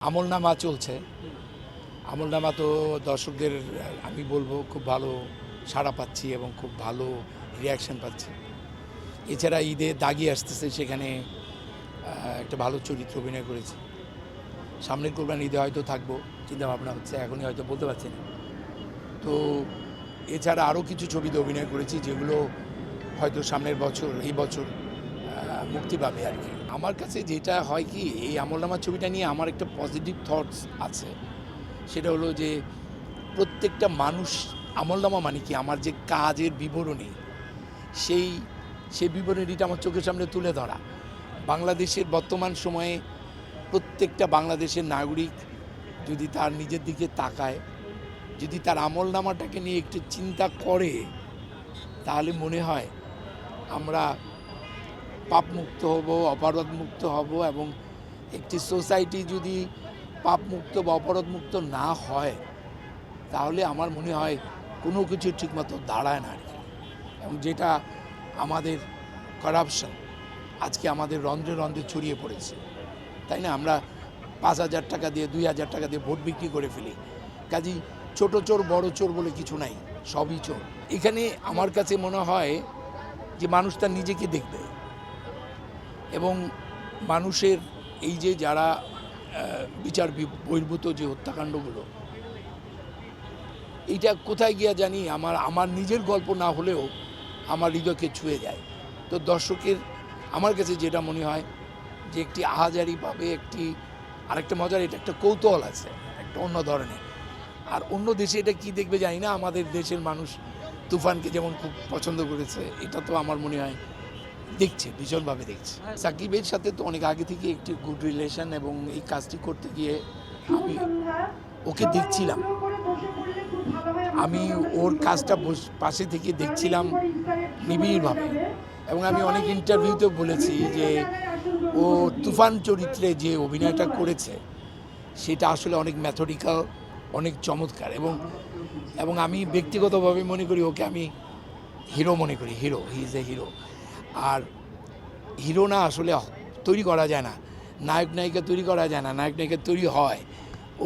আমলনামা চলছে। আমলনামা তো দর্শকদের আমি বলবো খুব ভালো সাড়া পাচ্ছি এবং খুব ভালো রিয়াকশান পাচ্ছি। এছাড়া ঈদে দাগি আসতেছে, সেখানে একটা ভালো চরিত্র অভিনয় করেছি। সামনের কোরবানি ঈদে হয়তো থাকবো, চিন্তাভাবনা হচ্ছে, এখনই হয়তো বলতে পারছি না। তো এছাড়া আরও কিছু ছবিতে অভিনয় করেছি যেগুলো হয়তো সামনের বছর, এই বছর মুক্তি পাবে আর কি। আমার কাছে যেটা হয় কি, এই আমলনামা ছবিটা নিয়ে আমার একটা পজিটিভ থটস আছে। সেটা হলো যে প্রত্যেকটা মানুষ, আমলনামা মানে কি, আমার যে কাজের বিবরণী, সেই বিবরণীটা আমার চোখের সামনে তুলে ধরা। বাংলাদেশের বর্তমান সময়ে প্রত্যেকটা বাংলাদেশের নাগরিক যদি তার নিজের দিকে তাকায়, যদি তার আমলনামাটাকে নিয়ে একটু চিন্তা করে, তাহলে মনে হয় আমরা পাপমুক্ত হব, অপরাধমুক্ত হব। এবং একটি সোসাইটি যদি পাপমুক্ত বা অপরাধমুক্ত না হয়, তাহলে আমার মনে হয় কোনো কিছু ঠিকমতো দাঁড়ায় না আর কি। এবং যেটা আমাদের কারাপশন আজকে আমাদের রন্ধ্রে রন্ধ্রে ছড়িয়ে পড়েছে, তাই না? আমরা 5,000 টাকা দিয়ে, 2,000 টাকা দিয়ে ভোট বিক্রি করে ফেলি। কাজেই ছোট চোর বড় চোর বলে কিছু নাই, সবই চোর। এখানে আমার কাছে মনে হয় যে মানুষ তার নিজেকে দেখবে, এবং মানুষের এই যে যারা বিচার বহির্ভূত যে হত্যাকাণ্ডগুলো, এইটা কোথায় গিয়া জানি আমার নিজের গল্প না হলেও আমার হৃদয়কে ছুঁয়ে যায়। তো দর্শকের আমার কাছে যেটা মনে হয় যে একটি আহাজারি পাবে, আরেকটা মজার, এটা একটা কৌতূহল আছে, একটা অন্য ধরনের। আর অন্য দেশে এটা কি দেখবে জানি না, আমাদের দেশের মানুষ তুফানকে যেমন খুব পছন্দ করেছে, এটা তো আমার মনে হয় দেখছে, ভীষণভাবে দেখছে। সাকিবের সাথে তো অনেক আগে থেকে একটি গুড রিলেশন, এবং এই কাজটি করতে গিয়ে আমি ওকে দেখছিলাম, আমি ওর কাজটা পাশে থেকে দেখছিলাম নিবিড়ভাবে। এবং আমি অনেক ইন্টারভিউতে বলেছি যে ও তুফান চরিত্রে যে অভিনয়টা করেছে সেটা আসলে অনেক ম্যাথডিক্যাল, অনেক চমৎকার। এবং আমি ব্যক্তিগতভাবে মনে করি ওকে আমি হিরো মনে করি। He is a hero. আর হিরো না আসলে তৈরি করা যায় না, নায়ক নায়িকা তৈরি করা যায় না, নায়ক নায়িকা তৈরি হয়।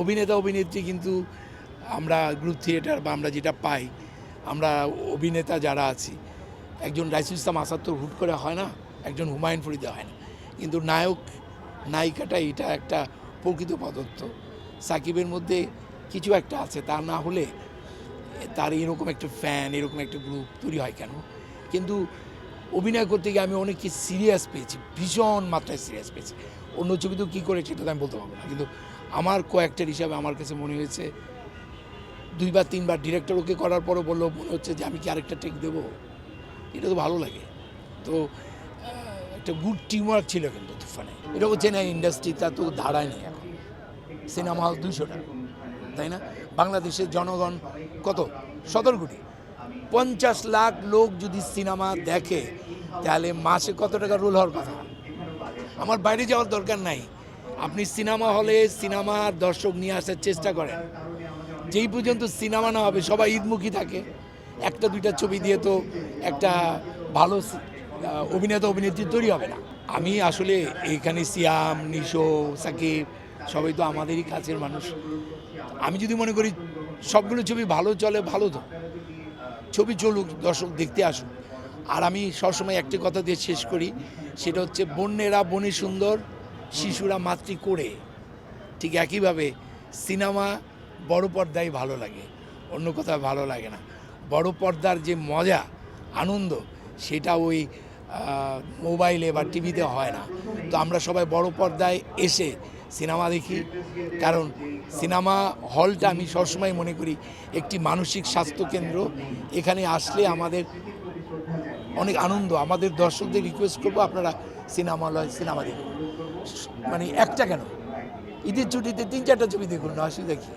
অভিনেতা অভিনেত্রী কিন্তু আমরা গ্রুপ থিয়েটার বা আমরা যেটা পাই, আমরা অভিনেতা যারা আছি, একজন রাইসুল ইসলাম আসাদ তো হুট করে হয় না, একজন হুমায়ুন ফরিদে হয় না। কিন্তু নায়ক নায়িকাটা এটা একটা প্রকৃত পদার্থ। সাকিবের মধ্যে কিছু একটা আছে, তা না হলে তার এরকম একটা ফ্যান, এরকম একটা গ্রুপ তৈরি হয় কেন? কিন্তু অভিনয় করতে গিয়ে আমি অনেককে সিরিয়াস পেয়েছি, ভীষণ মাত্রায় সিরিয়াস পেয়েছি। অন্য ছবিতেও কী করেছি সেটা আমি বলতে পারবো না, কিন্তু আমার কয়েকটার হিসাবে আমার কাছে মনে হয়েছে 2বার 3বার ডিরেক্টর ওকে করার পরও বললো, মনে হচ্ছে যে আমি কি আরেকটা টেক দেবো। এটা তো ভালো লাগে। তো একটা গুড টিমওয়ার্ক ছিল কিন্তু তুফানে। এটা হচ্ছে না, ইন্ডাস্ট্রিটা তো দাঁড়ায় নেই এখন। সিনেমা হল 200টা, তাই না? বাংলাদেশের জনগণ কত? 17 কোটি। 50 লাখ লোক যদি সিনেমা দেখে, তাহলে মাসে কত টাকা রোল হওয়ার কথা? আমার বাইরে যাওয়ার দরকার নাই। আপনি সিনেমা হলে সিনেমার দর্শক নিয়ে আসার চেষ্টা করেন। যেই পর্যন্ত সিনেমা না হবে, সবাই ঈদমুখী থাকে। একটা দুইটা ছবি দিয়ে তো একটা ভালো অভিনেতা অভিনেত্রী তৈরি হবে না। আমি আসলে এখানে সিয়াম, নিশো, সাকিব সবাই তো আমাদেরই কাছের মানুষ। আমি যদি মনে করি সবগুলো ছবি ভালো চলে, ভালো তো, ছবি চলুক, দর্শক দেখতে আসুক। আর আমি সবসময় একটি কথা দিয়ে শেষ করি, সেটা হচ্ছে বন্যেরা বনে সুন্দর, শিশুরা মাতৃ করে। ঠিক একইভাবে সিনেমা বড় পর্দায় ভালো লাগে, অন্য কোথাও ভালো লাগে না। বড় পর্দার যে মজা, আনন্দ, সেটা ওই মোবাইলে বা টিভিতে হয় না। তো আমরা সবাই বড় পর্দায় এসে সিনেমা দেখি, কারণ সিনেমা হলটা আমি সবসময় মনে করি একটি মানসিক স্বাস্থ্যকেন্দ্র। এখানে আসলে আমাদের অনেক আনন্দ। আমাদের দর্শকদের রিকোয়েস্ট করবো, আপনারা সিনেমা হলে সিনেমা দেখুন, মানে একটা কেন, ঈদের ছুটিতে 3-4টা ছবি দেখুন না, অসুবিধা দেখি।